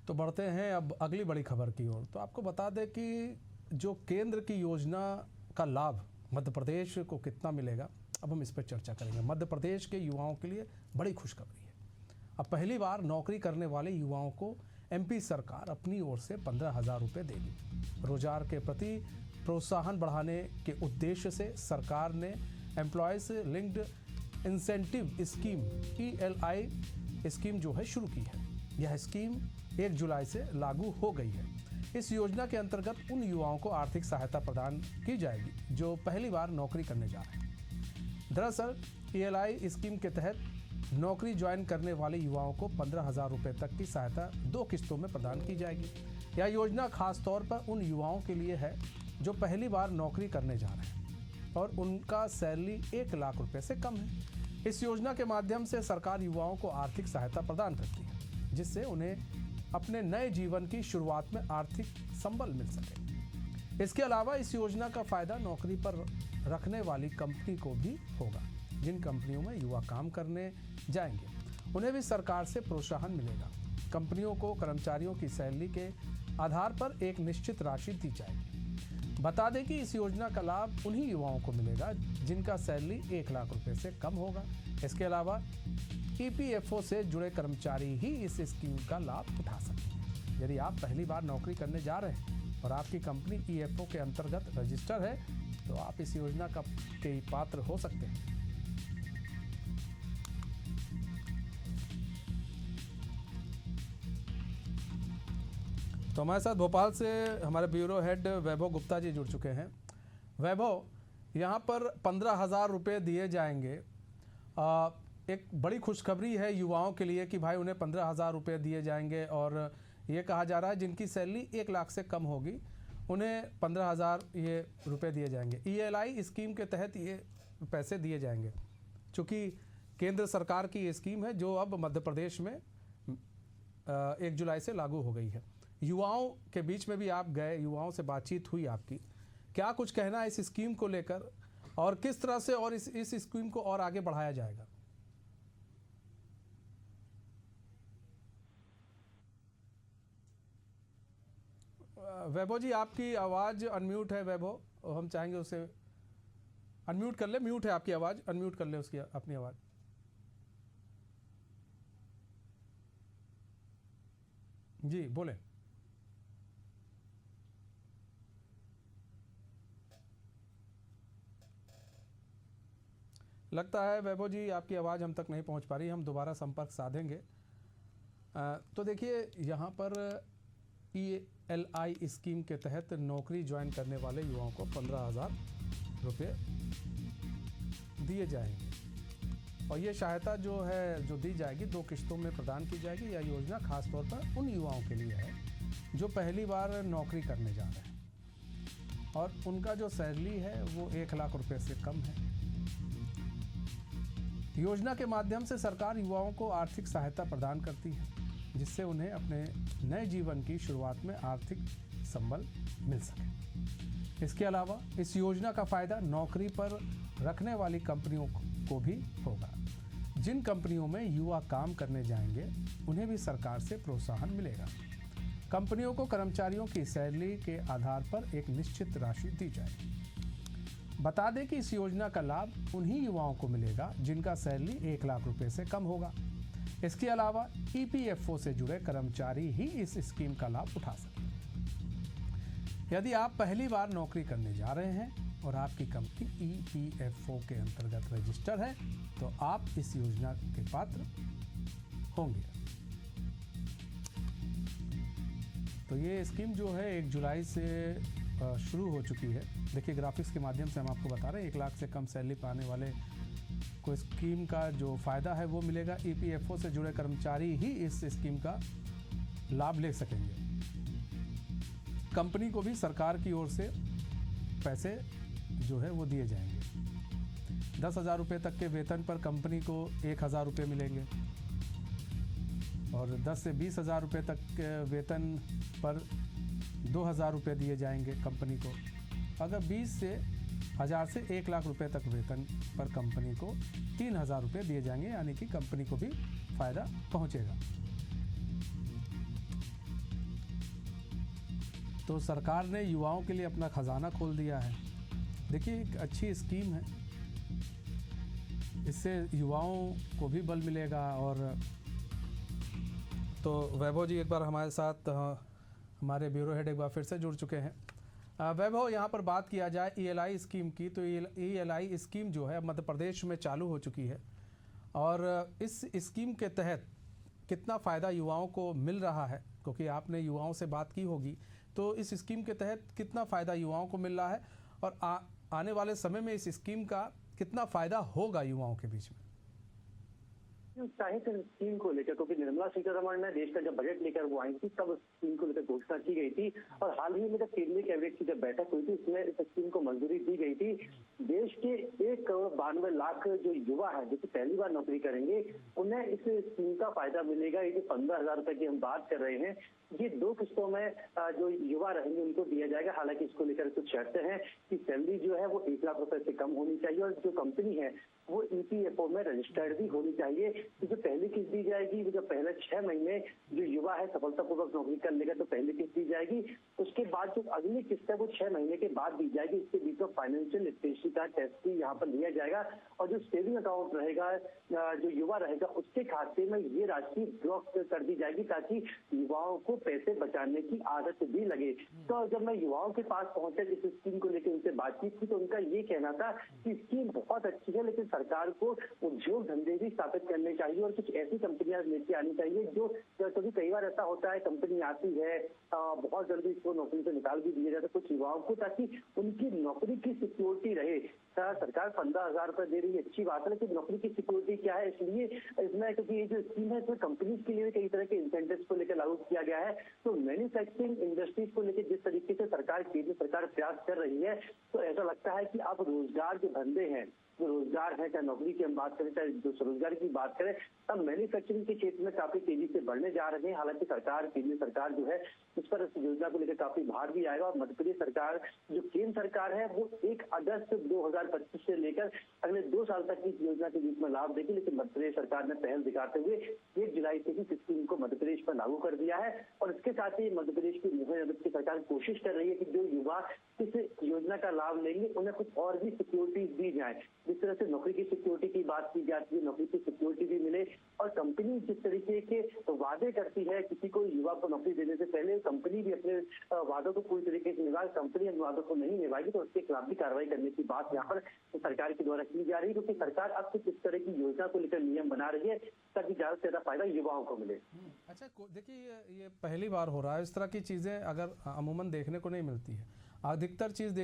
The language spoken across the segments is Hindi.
तो बढ़ते हैं अब अगली बड़ी खबर की ओर। तो आपको बता दें कि जो केंद्र की योजना का लाभ मध्य प्रदेश को कितना मिलेगा, अब हम इस पर चर्चा करेंगे। मध्य प्रदेश के युवाओं के लिए बड़ी खुशखबरी है। अब पहली बार नौकरी करने वाले युवाओं को एमपी सरकार अपनी ओर से 15,000 रुपये देगी। रोजगार के प्रति प्रोत्साहन बढ़ाने के उद्देश्य से सरकार ने employees linked incentive scheme ELI scheme जो है शुरू की है। यह स्कीम 1 जुलाई से लागू हो गई है। इस योजना के अंतर्गत उन युवाओं को आर्थिक सहायता प्रदान की जाएगी जो पहली बार नौकरी करने जा रहे हैं। दरअसल ELI स्कीम के तहत नौकरी ज्वाइन करने वाले युवाओं को 15,000 रुपये तक की सहायता 2 किस्तों में प्रदान की जाएगी। यह योजना खास तौर पर उन युवाओं के लिए है जो पहली बार नौकरी करने जा रहे हैं और उनका सैलरी 1 लाख रुपए से कम है। इस योजना के माध्यम से सरकार युवाओं को आर्थिक सहायता प्रदान करती है, जिससे उन्हें अपने नए जीवन की शुरुआत में आर्थिक संबल मिल सके। इसके अलावा इस योजना का फायदा नौकरी पर रखने वाली कंपनी को भी होगा। जिन कंपनियों में युवा काम करने जाएंगे उन्हें भी सरकार से प्रोत्साहन मिलेगा। कंपनियों को कर्मचारियों की सैलरी के आधार पर एक निश्चित राशि दी जाएगी। बता दें कि इस योजना का लाभ उन्हीं युवाओं को मिलेगा जिनका सैलरी 1 लाख रुपए से कम होगा। इसके अलावा EPFO से जुड़े कर्मचारी ही इस स्कीम का लाभ उठा सकते हैं। यदि आप पहली बार नौकरी करने जा रहे हैं और आपकी कंपनी EFO के अंतर्गत रजिस्टर है तो आप इस योजना के पात्र हो सकते हैं। तो हमारे साथ भोपाल से हमारे ब्यूरो हेड वैभव गुप्ता जी जुड़ चुके हैं। वैभव, यहाँ पर 15,000 रुपये दिए जाएंगे। एक बड़ी खुशखबरी है युवाओं के लिए कि भाई उन्हें 15,000 रुपये दिए जाएंगे और ये कहा जा रहा है जिनकी सैलरी 1 लाख से कम होगी उन्हें 15,000 ये रुपये दिए जाएंगे। ELI स्कीम के तहत ये पैसे दिए जाएंगे। चूँकि केंद्र सरकार की ये स्कीम है जो अब मध्य प्रदेश में 1 जुलाई से लागू हो गई है। युवाओं के बीच में भी आप गए, युवाओं से बातचीत हुई आपकी, क्या कुछ कहना है इस स्कीम को लेकर और किस तरह से और इस स्कीम को और आगे बढ़ाया जाएगा? वैभव जी, आपकी आवाज़ अनम्यूट है। वैभव, हम चाहेंगे उसे अनम्यूट कर ले। म्यूट है आपकी आवाज़, अनम्यूट कर ले उसकी अपनी आवाज़। जी बोले। लगता है वैभव जी आपकी आवाज़ हम तक नहीं पहुंच पा रही, हम दोबारा संपर्क साधेंगे। तो देखिए यहाँ पर ELI स्कीम के तहत नौकरी ज्वाइन करने वाले युवाओं को 15,000 रुपये दिए जाएंगे और ये सहायता जो है जो दी जाएगी 2 किस्तों में प्रदान की जाएगी। यह योजना खास तौर पर उन युवाओं के लिए है जो पहली बार नौकरी करने जा रहे हैं और उनका जो सैलरी है वो 1 लाख रुपये से कम है। योजना के माध्यम से सरकार युवाओं को आर्थिक सहायता प्रदान करती है जिससे उन्हें अपने नए जीवन की शुरुआत में आर्थिक संबल मिल सके। इसके अलावा इस योजना का फायदा नौकरी पर रखने वाली कंपनियों को भी होगा। जिन कंपनियों में युवा काम करने जाएंगे उन्हें भी सरकार से प्रोत्साहन मिलेगा। कंपनियों को कर्मचारियों की सैलरी के आधार पर एक निश्चित राशि दी जाएगी। बता दें कि इस योजना का लाभ उन्हीं युवाओं को मिलेगा जिनका सैलरी 1 लाख रुपए से कम होगा। इसके अलावा EPFO से जुड़े कर्मचारी ही इस स्कीम का लाभ उठा सकते हैं। यदि आप पहली बार नौकरी करने जा रहे हैं और आपकी कंपनी EPFO के अंतर्गत रजिस्टर है तो आप इस योजना के पात्र होंगे। तो ये स्कीम जो है 1 जुलाई से शुरू हो चुकी है। देखिए ग्राफिक्स के माध्यम से हम आपको बता रहे हैं 1 लाख से कम सैलरी पाने वाले को स्कीम का जो फ़ायदा है वो मिलेगा। EPFO से जुड़े कर्मचारी ही इस स्कीम का लाभ ले सकेंगे। कंपनी को भी सरकार की ओर से पैसे जो है वो दिए जाएंगे। 10,000 रुपये तक के वेतन पर कंपनी को 1,000 रुपये मिलेंगे और 10 से 20,000 रुपये तक के वेतन पर 2,000 रुपये दिए जाएंगे कंपनी को। अगर 20 से 1,000 से 1 लाख रुपए तक वेतन पर कंपनी को 3,000 रुपये दिए जाएंगे, यानी कि कंपनी को भी फ़ायदा पहुंचेगा। तो सरकार ने युवाओं के लिए अपना खजाना खोल दिया है। देखिए, एक अच्छी स्कीम है, इससे युवाओं को भी बल मिलेगा। और तो वैभव जी एक बार हमारे साथ, हमारे ब्यूरो हेड एक बार फिर से जुड़ चुके हैं। वैभव, यहाँ पर बात किया जाए ELI स्कीम की, तो ELI स्कीम जो है मध्य प्रदेश में चालू हो चुकी है, और इस स्कीम के तहत कितना फ़ायदा युवाओं को मिल रहा है, क्योंकि आपने युवाओं से बात की होगी, तो इस स्कीम के तहत कितना फ़ायदा युवाओं को मिल रहा है, और आने वाले समय में इस स्कीम का कितना फ़ायदा होगा युवाओं के बीच में? उत्साहित स्कीम को लेकर, क्योंकि निर्मला सीतारमण ने देश का जब बजट लेकर वो आई थी तब स्कीम को लेकर घोषणा की गई थी, और हाल ही में जब केंद्रीय कैबिनेट की जब बैठक हुई थी उसमें इस स्कीम को मंजूरी दी गई थी। देश के 1,92,00,000 जो युवा है जो कि पहली बार नौकरी करेंगे, उन्हें इस स्कीम का फायदा मिलेगा। ये जो 15,000 रुपए की हम बात कर रहे हैं, ये 2 किस्तों में जो युवा रहेंगे उनको दिया जाएगा। हालांकि इसको लेकर कुछ शर्तें हैं कि सैलरी जो है वो 1 लाख रुपए से कम होनी चाहिए, और जो कंपनी है वो EPFO में रजिस्टर्ड भी होनी चाहिए। तो जो पहली किस्त दी जाएगी वो जो पहले 6 महीने जो युवा है सफलतापूर्वक नौकरी कर लेगा तो पहली किस्त दी जाएगी। उसके बाद जो अगली किस्त है वो 6 महीने के बाद दी जाएगी। इसके बीच में फाइनेंशियल लिटरेसी का टेस्ट भी यहाँ पर लिया जाएगा, और जो सेविंग अकाउंट रहेगा जो युवा रहेगा उसके खाते में ये राशि ब्लॉक कर दी जाएगी, ताकि युवाओं को पैसे बचाने की आदत भी लगे। तो जब मैं युवाओं के पास पहुंचा इस स्कीम को लेकर उनसे बातचीत की, तो उनका ये कहना था कि स्कीम बहुत अच्छी है, लेकिन सरकार को उद्योग धंधे भी स्थापित करने चाहिए और कुछ ऐसी कंपनियां लेके आनी चाहिए जो, क्योंकि कई बार ऐसा होता है कंपनी आती है बहुत जल्दी इसको नौकरी से निकाल भी दिया जाता है कुछ युवाओं को, ताकि उनकी नौकरी की सिक्योरिटी रहे। सरकार 15,000 रुपए दे रही है, अच्छी बात है, लेकिन नौकरी की सिक्योरिटी क्या है? इसलिए इसमें, क्योंकि ये जो स्कीम है इसमें कंपनीज के लिए भी कई तरह के इंसेंटिव्स को लेकर लागू किया गया है। तो मैन्युफैक्चरिंग इंडस्ट्रीज को लेकर जिस तरीके से केंद्र सरकार प्रयास कर रही है, तो ऐसा लगता है कि अब रोजगार के धंधे हैं, जो रोजगार है, चाहे नौकरी की हम बात करें चाहे जो स्वरोजगार की बात करें, तब मैन्युफैक्चरिंग के क्षेत्र में काफी तेजी से बढ़ने जा रहे हैं। हालांकि केंद्र सरकार जो है उस पर इस योजना को लेकर काफी भार भी आएगा, और मध्य प्रदेश सरकार जो केंद्र सरकार है वो 1 अगस्त 2025 से लेकर अगले 2 साल तक इस योजना के बीच में लाभ देगी। लेकिन मध्य प्रदेश सरकार ने पहल दिखाते हुए 1 जुलाई से ही स्कीम को मध्य प्रदेश पर लागू कर दिया है, और इसके साथ ही मध्य प्रदेश की मोहन यादव की सरकार कोशिश कर रही है कि जो युवा इस योजना का लाभ लेंगे उन्हें कुछ और भी सिक्योरिटी दी जाए। जिस तरह से नौकरी की सिक्योरिटी की बात की जाती है, नौकरी की सिक्योरिटी भी मिले, और कंपनी जिस तरीके के वादे करती है किसी को युवा को नौकरी देने से पहले, कंपनी भी अपने वादों को पूरी तरीके से निभाए, कंपनी अपने वादों को नहीं निभाएगी तो उसके खिलाफ भी कार्रवाई करने की बात यहाँ पर सरकार के द्वारा की जा रही है, क्योंकि सरकार अब कुछ इस तरह की योजना को लेकर नियम बना रही है ताकि ज्यादा से ज्यादा फायदा युवाओं को मिले। अच्छा, देखिए ये पहली बार हो रहा है, इस तरह की चीज़ें अगर अमूमन देखने को नहीं मिलती है। अधिकतर चीज़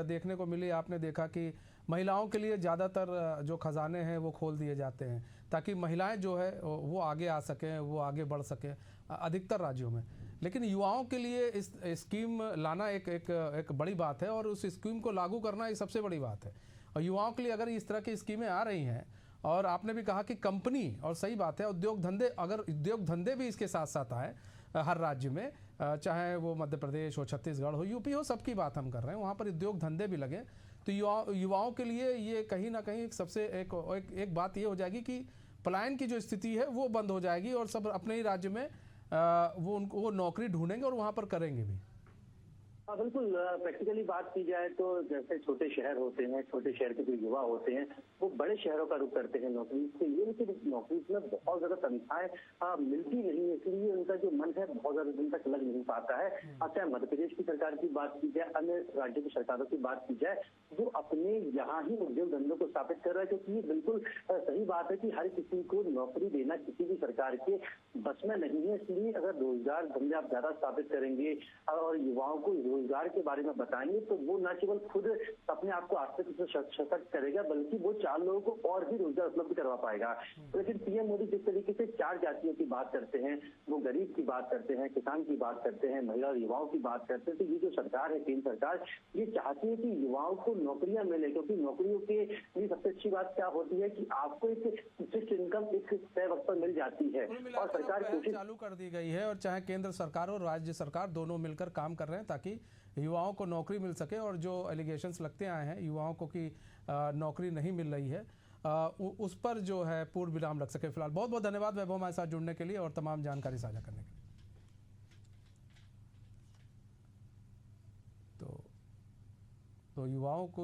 देखने को मिली, आपने देखा कि महिलाओं के लिए ज़्यादातर जो खजाने हैं वो खोल दिए जाते हैं, ताकि महिलाएं जो है वो आगे आ सकें, वो आगे बढ़ सकें अधिकतर राज्यों में। लेकिन युवाओं के लिए इस स्कीम लाना एक बड़ी बात है, और उस स्कीम को लागू करना ये सबसे बड़ी बात है। और युवाओं के लिए अगर इस तरह की स्कीमें आ रही हैं, और आपने भी कहा कि कंपनी, और सही बात है, उद्योग धंधे, अगर उद्योग धंधे भी इसके साथ साथ आए हर राज्य में, चाहे वो मध्य प्रदेश हो, छत्तीसगढ़ हो, यूपी हो, सबकी बात हम कर रहे हैं, वहाँ पर उद्योग धंधे भी लगे, तो युवाओं के लिए ये कहीं ना कहीं सबसे एक बात ये हो जाएगी कि पलायन की जो स्थिति है वो बंद हो जाएगी, और सब अपने ही राज्य में वो नौकरी ढूंढेंगे और वहाँ पर करेंगे भी। हाँ बिल्कुल, प्रैक्टिकली बात की जाए तो जैसे छोटे शहर होते हैं, छोटे शहर के जो युवा होते हैं वो बड़े शहरों का रुख करते हैं नौकरी के लिए, लेकिन नौकरी में बहुत ज्यादा तनख्वाहें मिलती नहीं है, इसलिए उनका जो मन है बहुत ज्यादा दिन तक लग नहीं पाता है। चाहे मध्य प्रदेश की सरकार की बात की जाए, अन्य राज्यों की सरकारों की बात की जाए, वो अपने यहाँ ही उद्योग धंधों को स्थापित कर रहा है, क्योंकि ये बिल्कुल सही बात है कि हर किसी को नौकरी देना किसी भी सरकार के बस में नहीं है। इसलिए अगर रोजगार धंधे आप ज्यादा स्थापित करेंगे और युवाओं को रोजगार के बारे में बताएंगे, तो वो न केवल खुद अपने आप को आर्थिक रूप से सशक्त करेगा, बल्कि वो 4 लोगों को और भी रोजगार उपलब्ध करवा पाएगा। लेकिन पीएम मोदी जिस तरीके से 4 जातियों की बात करते हैं, वो गरीब की बात करते हैं, किसान की बात करते हैं, महिला और युवाओं की बात करते हैं, तो ये जो सरकार है, केंद्र सरकार, ये चाहती है कि युवाओं को नौकरियां मिले, क्योंकि नौकरियों के लिए सबसे अच्छी बात क्या होती है कि आपको एक फिक्स्ड इनकम एक तय वक्त पर मिल जाती है, और सरकार कोशिश चालू कर दी गई है, और चाहे केंद्र सरकार और राज्य सरकार दोनों मिलकर काम कर रहे हैं ताकि युवाओं को नौकरी मिल सके। और जो एलिगेशंस लगते आए हैं युवाओं को कि नौकरी नहीं मिल रही है, उस पर जो है पूर्ण विराम लग सके। फिलहाल बहुत बहुत धन्यवाद वैभव हमारे साथ जुड़ने के लिए और तमाम जानकारी साझा करने के लिए। तो युवाओं को